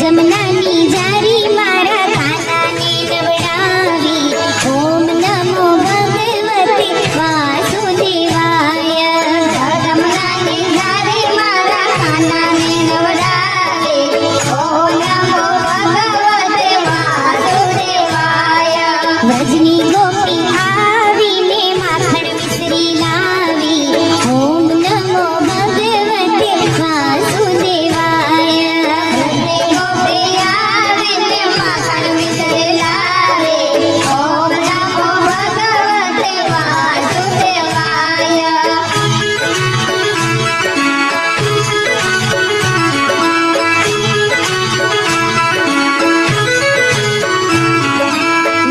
જમનાની જારી મારા કાનાને નવડાવી. ઓમ નમો ભગવતે વાસુદેવાય. જમનાની જારી મારા કાનાને નવડાવી. ઓમ નમો ભગવતે વાસુદેવાય. વ્રજની ગોપી આવીને માખણ મિશ્રી લાવી. ઓમ નમો ભગવતે વાસુદેવાય. વ્રજની ગોપી આવીને માખણ મિશ્રી લાવી. ઓમ નમો ભગવતે વાસુદેવાય.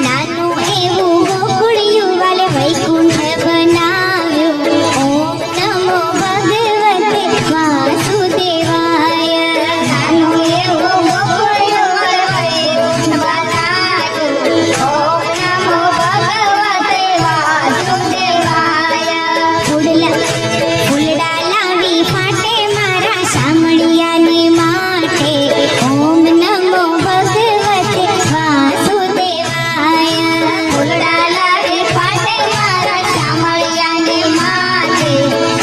નાનું એવું ગોકુળ યુવાલે વૈકુંઠ બનાવ્યું. ઓમ નમો ભગવતે વાસુદેવાય. નાનું એવું ગોકુળ યુવાલે વૈકુંઠ બનાવ્યું. ઓમ નમો ભગવતે વાસુદેવાય. ફૂલડા લાવી ફાટે મારા શામળિયાને માટે. ઓમ નમો ભગવતે વાસુદેવાય. ફૂલડા લાવી ફાટે મારા શામળિયાને માટે.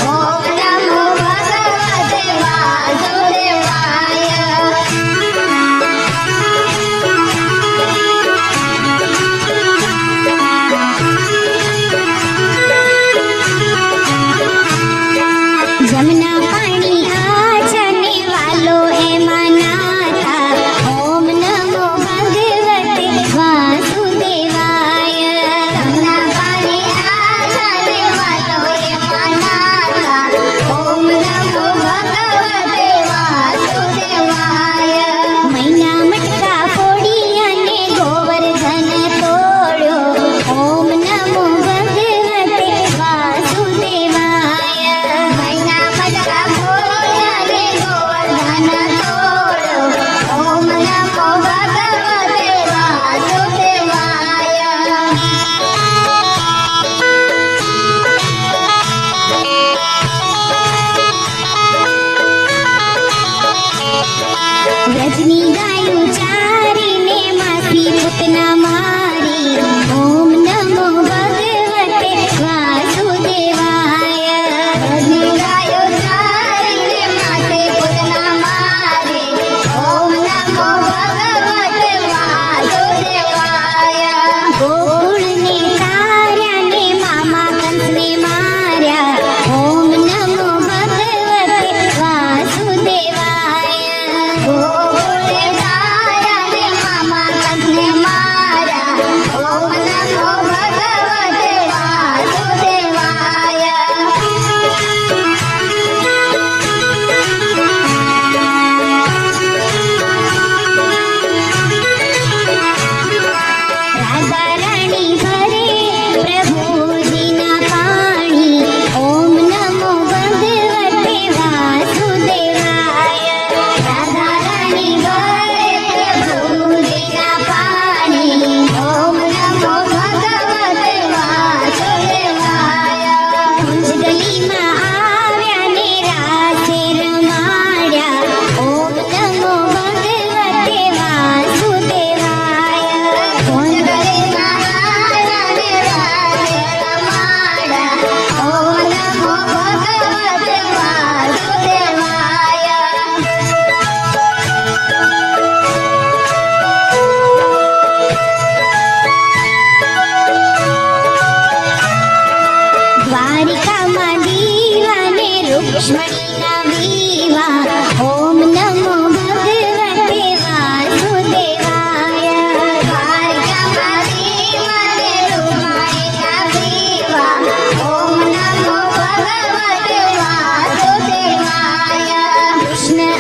ઓમ નમો ભગવતે વાસુદેવાય. જમના પાણી આચને વાલો એમાં નાતા. ઓમ નમો ભગવતે વાસુદેવાય. જમના પાણી આચને વાલો એમાં નાતા. ઓમ નમો ભગવતે વાસુદેવાય. મૈના મટકા ફોડી અને ગોવર્ધન તોડ્યો. ઓમ નમો ભગવતે વાસુદેવાય. મૈના મટકા ફોડી અને ગોવર્ધન તોડ્યો. ઓમ નમો ભગવતે વાસુદેવાય. વ્રજની ગાયું ચારીને માસી પૂતના મારી. ઓમ નમો ભગવતે વાસુદેવાય. વ્રજની ગાયું ચારીને માસી પૂતના મારી. ઓમ નમો ભગવતે વાસુદેવાય. ગોકુળને તાર્યાને મામા કંસને માર્યા. ઓમ નમો ભગવતે વાસુદેવાય. ગોકુળને તાર્યાને મામા કંસને માર્યા. ઓમ નમો ભગવતે વાસુદેવાય. રાધા રાણી ભરે પ્રભુજીના પાણી. ઓમ નમો ભગવતે વાસુદેવાય. રાધા રાણી ભરે પ્રભુજીના પાણી. ઓમ નમો ભગવતે વાસુદેવાય. કુંજગલીમાં આવ્યા ને રાસે રમાડ્યા. ઓમ નમો ભગવતે વાસુદેવાય. કુંજગલીમાં આવ્યા ને રાસે રમાડ્યા. ઓમ નમો ભગવતે વાસુદેવાય. દ્વારિકામાં દીવાને રૂક્ષ્મણીના વિવાહ. ઓમ નમો ભગવતે વાસુદેવાય. દ્વારિકામાં દીવાને રૂક્ષ્મણીના વિવાહ. ઓમ નમો ભગવતે વાસુદેવાય. કૃષ્ણ